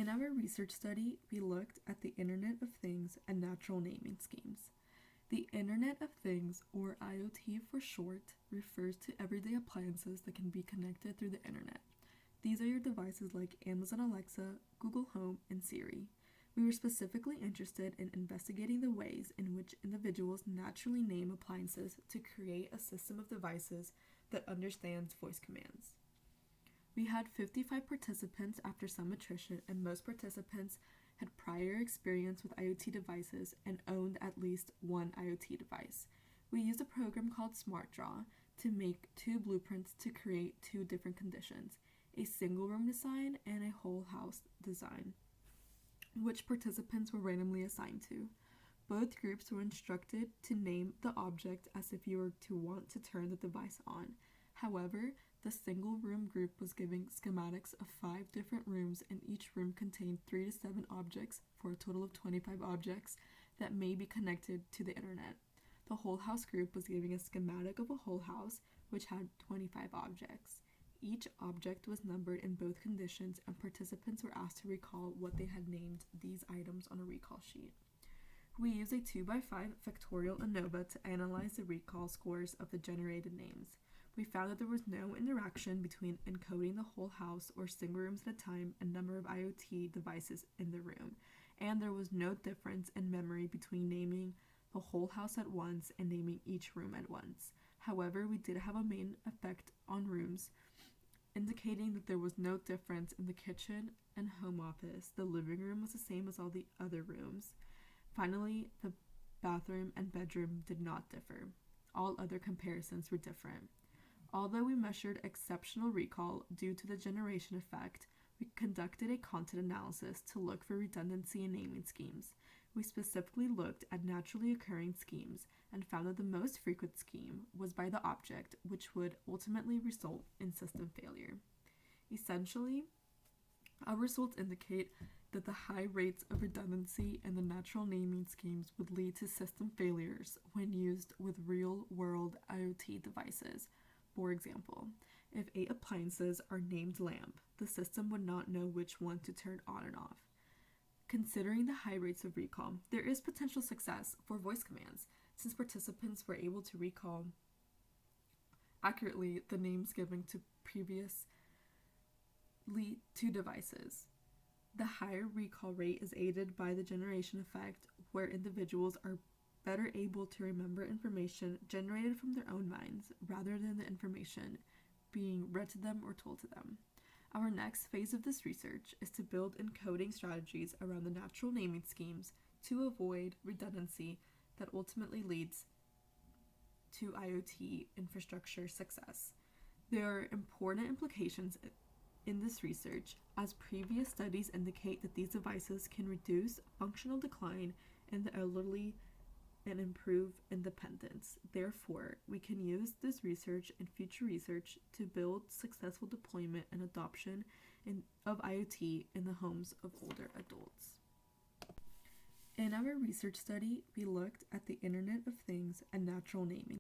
In our research study, we looked at the Internet of Things and natural naming schemes. The Internet of Things, or IoT for short, refers to everyday appliances that can be connected through the Internet. These are your devices like Amazon Alexa, Google Home, and Siri. We were specifically interested in investigating the ways in which individuals naturally name appliances to create a system of devices that understands voice commands. We had 55 participants after some attrition, and most participants had prior experience with IoT devices and owned at least one IoT device. We used a program called SmartDraw to make two blueprints to create two different conditions, a single room design and a whole house design, which participants were randomly assigned to. Both groups were instructed to name the object as if you were to want to turn the device on. However, the single room group was given schematics of 5 different rooms, and each room contained 3 to 7 objects for a total of 25 objects that may be connected to the internet. The whole house group was given a schematic of a whole house, which had 25 objects. Each object was numbered in both conditions, and participants were asked to recall what they had named these items on a recall sheet. We used a 2x5 factorial ANOVA to analyze the recall scores of the generated names. We found that there was no interaction between encoding the whole house or single rooms at a time and number of IoT devices in the room, and there was no difference in memory between naming the whole house at once and naming each room at once. However, we did have a main effect on rooms, indicating that there was no difference in the kitchen and home office. The living room was the same as all the other rooms. Finally, the bathroom and bedroom did not differ. All other comparisons were different. Although we measured exceptional recall due to the generation effect, we conducted a content analysis to look for redundancy in naming schemes. We specifically looked at naturally occurring schemes and found that the most frequent scheme was by the object, which would ultimately result in system failure. Essentially, our results indicate that the high rates of redundancy in the natural naming schemes would lead to system failures when used with real-world IoT devices. For example, if 8 appliances are named lamp, the system would not know which one to turn on and off. Considering the high rates of recall, there is potential success for voice commands, since participants were able to recall accurately the names given to previously 2 devices. The higher recall rate is aided by the generation effect, where individuals are better able to remember information generated from their own minds rather than the information being read to them or told to them. Our next phase of this research is to build encoding strategies around the natural naming schemes to avoid redundancy that ultimately leads to IoT infrastructure success. There are important implications in this research, as previous studies indicate that these devices can reduce functional decline in the elderly and improve independence. Therefore, we can use this research and future research to build successful deployment and adoption of IoT in the homes of older adults. In our research study, we looked at the Internet of Things and natural naming.